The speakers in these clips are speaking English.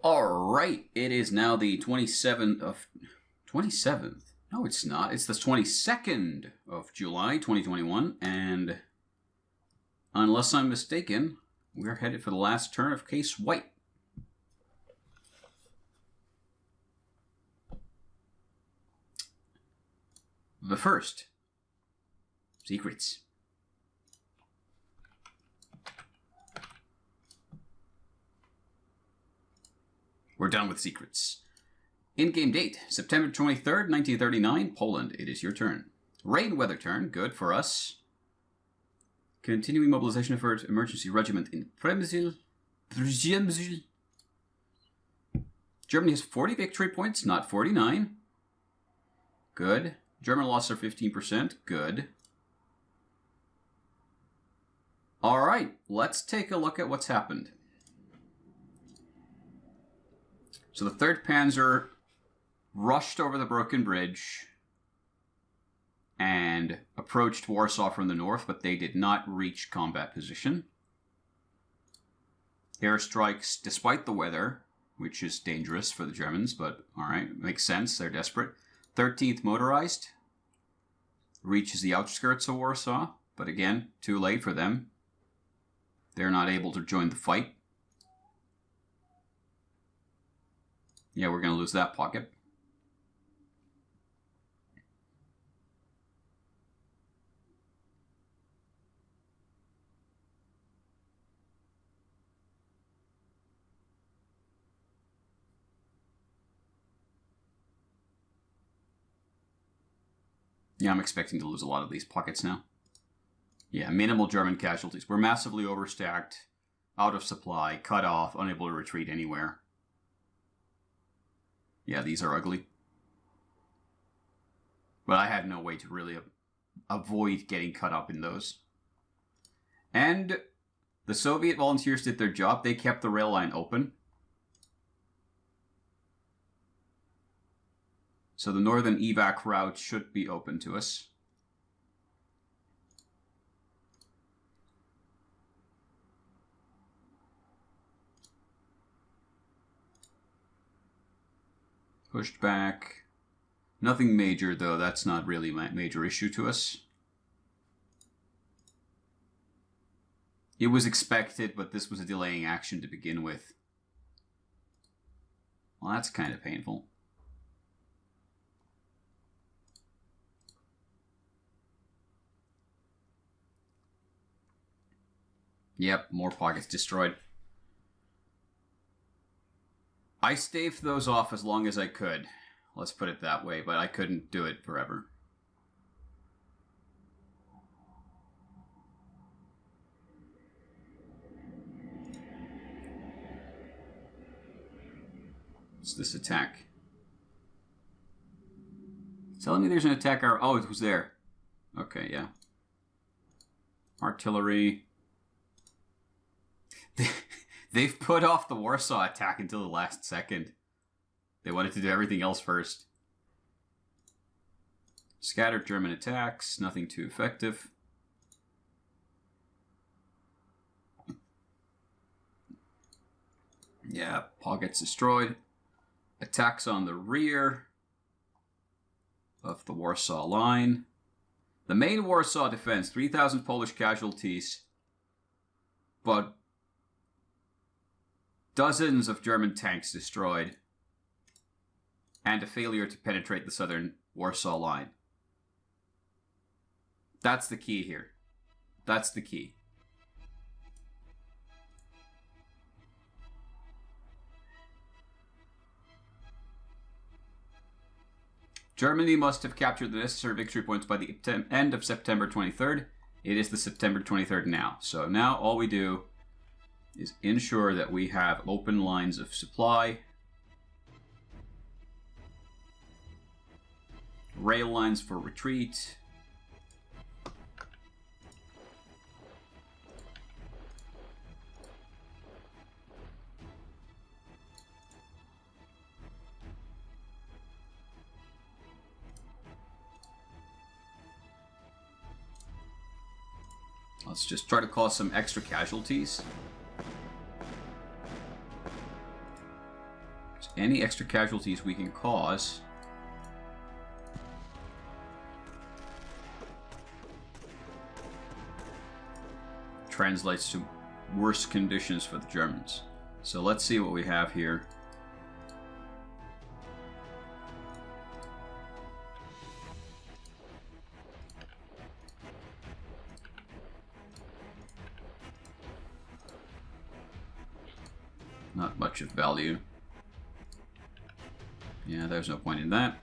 Alright, it is now the 27th of... 27th? No, it's not. It's the 22nd of July, 2021, and unless I'm mistaken, we're headed for the last turn of Case White. But first, secrets. We're done with secrets. In-game date, September 23rd, 1939, Poland. It is your turn. Rain weather turn, good for us. Continuing mobilization effort, emergency regiment in Przemysl. Germany has 40 victory points, not 49. Good. German losses are 15%, good. Alright, let's take a look at what's happened. So the 3rd Panzer rushed over the broken bridge and approached Warsaw from the north, but they did not reach combat position. Airstrikes, despite the weather, which is dangerous for the Germans, but alright, makes sense, they're desperate. 13th Motorized reaches the outskirts of Warsaw, but again, too late for them. They're not able to join the fight. Yeah, we're going to lose that pocket. Yeah, I'm expecting to lose a lot of these pockets now. Yeah, minimal German casualties. We're massively overstacked, out of supply, cut off, unable to retreat anywhere. Yeah, these are ugly. But I had no way to really avoid getting cut up in those. And the Soviet volunteers did their job. They kept the rail line open. So the northern evac route should be open to us. Pushed back. Nothing major, though. That's not really a major issue to us. It was expected, but this was a delaying action to begin with. Well, that's kind of painful. Yep, more pockets destroyed. I staved those off as long as I could. Let's put it that way, but I couldn't do it forever. What's this attack? It's telling me there's an attack. Oh, it was there. Okay, yeah. Artillery. They've put off the Warsaw attack until the last second. They wanted to do everything else first. Scattered German attacks, nothing too effective. Yeah, pockets destroyed. Attacks on the rear of the Warsaw line. The main Warsaw defense, 3,000 Polish casualties, but dozens of German tanks destroyed, and a failure to penetrate the southern Warsaw line. That's the key here. That's the key. Germany must have captured the necessary victory points by the end of September 23rd. It is the September 23rd now. So now all we do is ensure that we have open lines of supply, rail lines for retreat, let's just try to cause some extra casualties. any extra casualties we can cause translates to worse conditions for the Germans. So let's see what we have here. Not much of value. Yeah, there's no point in that.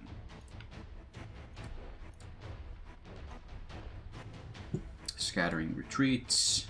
Scattering retreats.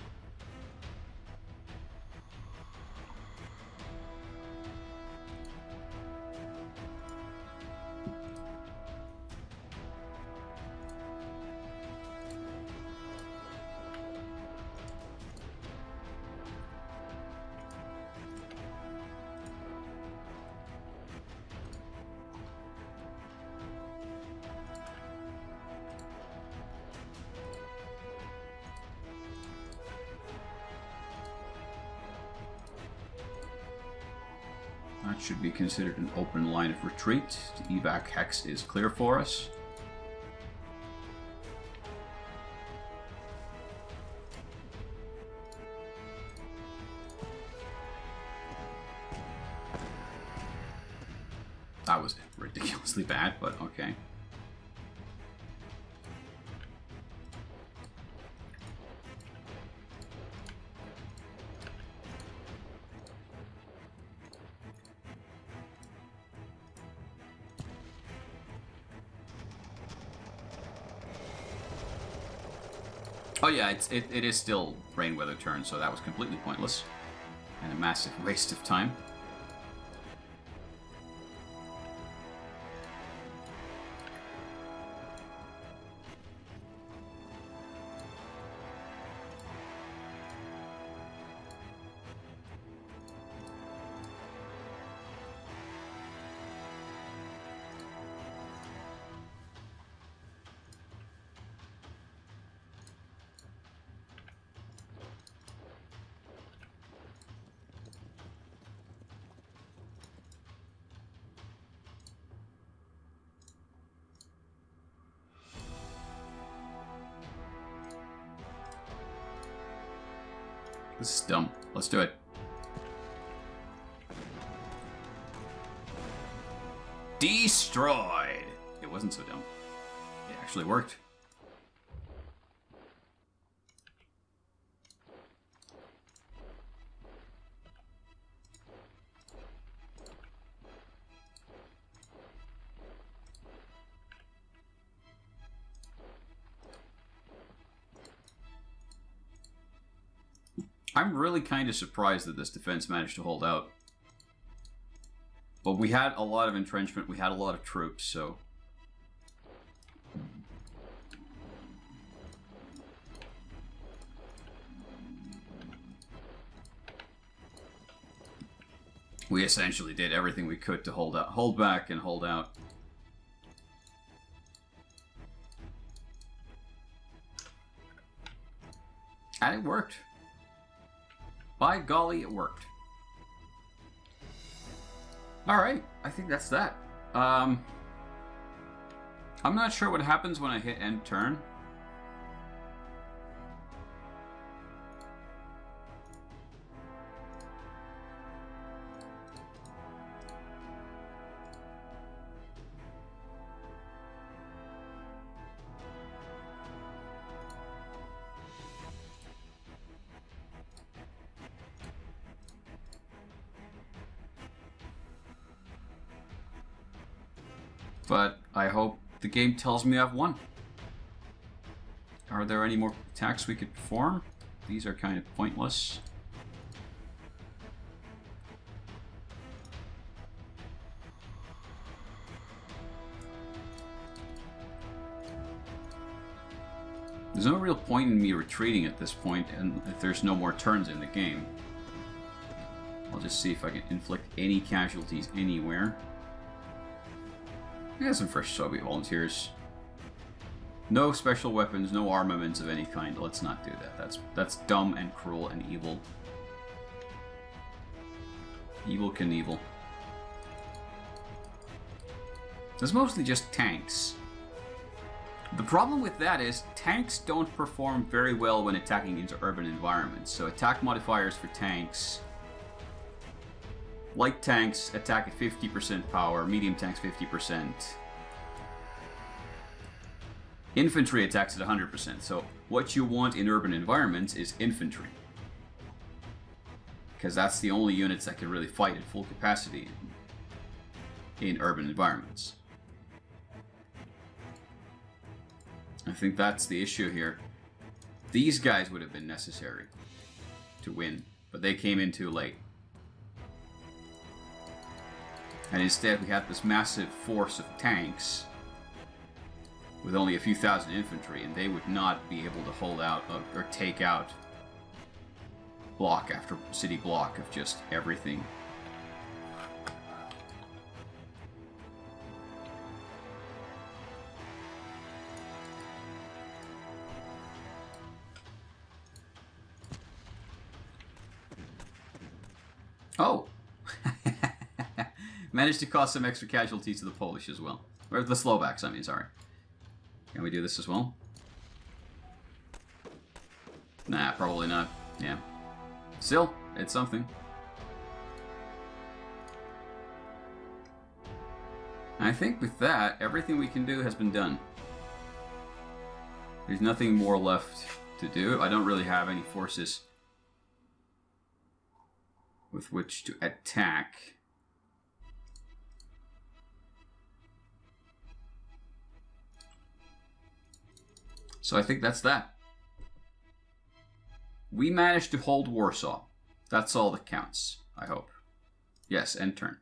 That should be considered an open line of retreat. The evac hex is clear for us. That was ridiculously bad, but okay. Oh yeah, it is still rain weather turn, so that was completely pointless. And a massive waste of time. This is dumb. Let's do it. Destroyed! It wasn't so dumb. It actually worked. I'm really kind of surprised that this defense managed to hold out. But we had a lot of entrenchment, we had a lot of troops, so... we essentially did everything we could to hold back and hold out. And it worked. By golly, it worked. Alright, I think that's that. I'm not sure what happens when I hit end turn. But I hope the game tells me I've won. Are there any more attacks we could perform? These are kind of pointless. There's no real point in me retreating at this point, and if there's no more turns in the game. I'll just see if I can inflict any casualties anywhere. I got some fresh Soviet volunteers. No special weapons, no armaments of any kind. Let's not do that. That's dumb and cruel and evil. Evil Knievel. It's mostly just tanks. The problem with that is tanks don't perform very well when attacking into urban environments. So attack modifiers for tanks. Light tanks attack at 50% power, medium tanks 50%. Infantry attacks at 100%. So what you want in urban environments is infantry. Because that's the only units that can really fight at full capacity in urban environments. I think that's the issue here. These guys would have been necessary to win, but they came in too late. And instead we had this massive force of tanks with only a few thousand infantry, and they would not be able to hold out or take out block after city block of just everything. Oh! Managed to cause some extra casualties to the Polish as well. Or the Slovaks, I mean, sorry. Can we do this as well? Nah, probably not. Yeah. Still, it's something. I think with that, everything we can do has been done. There's nothing more left to do. I don't really have any forces with which to attack. So I think that's that. We managed to hold Warsaw. That's all that counts, I hope. Yes, end turn.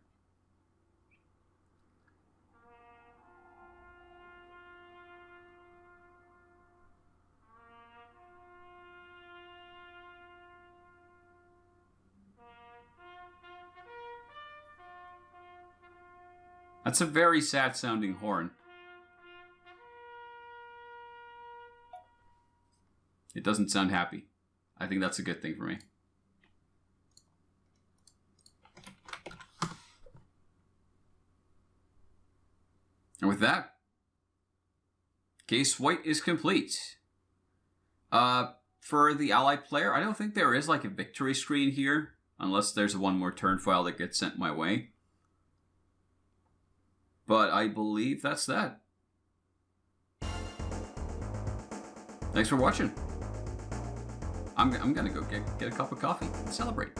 That's a very sad sounding horn. It doesn't sound happy. I think that's a good thing for me. And with that, Case White is complete. For the Allied player, I don't think there is like a victory screen here, unless there's one more turn file that gets sent my way. But I believe that's that. Thanks for watching. I'm gonna go get a cup of coffee and celebrate.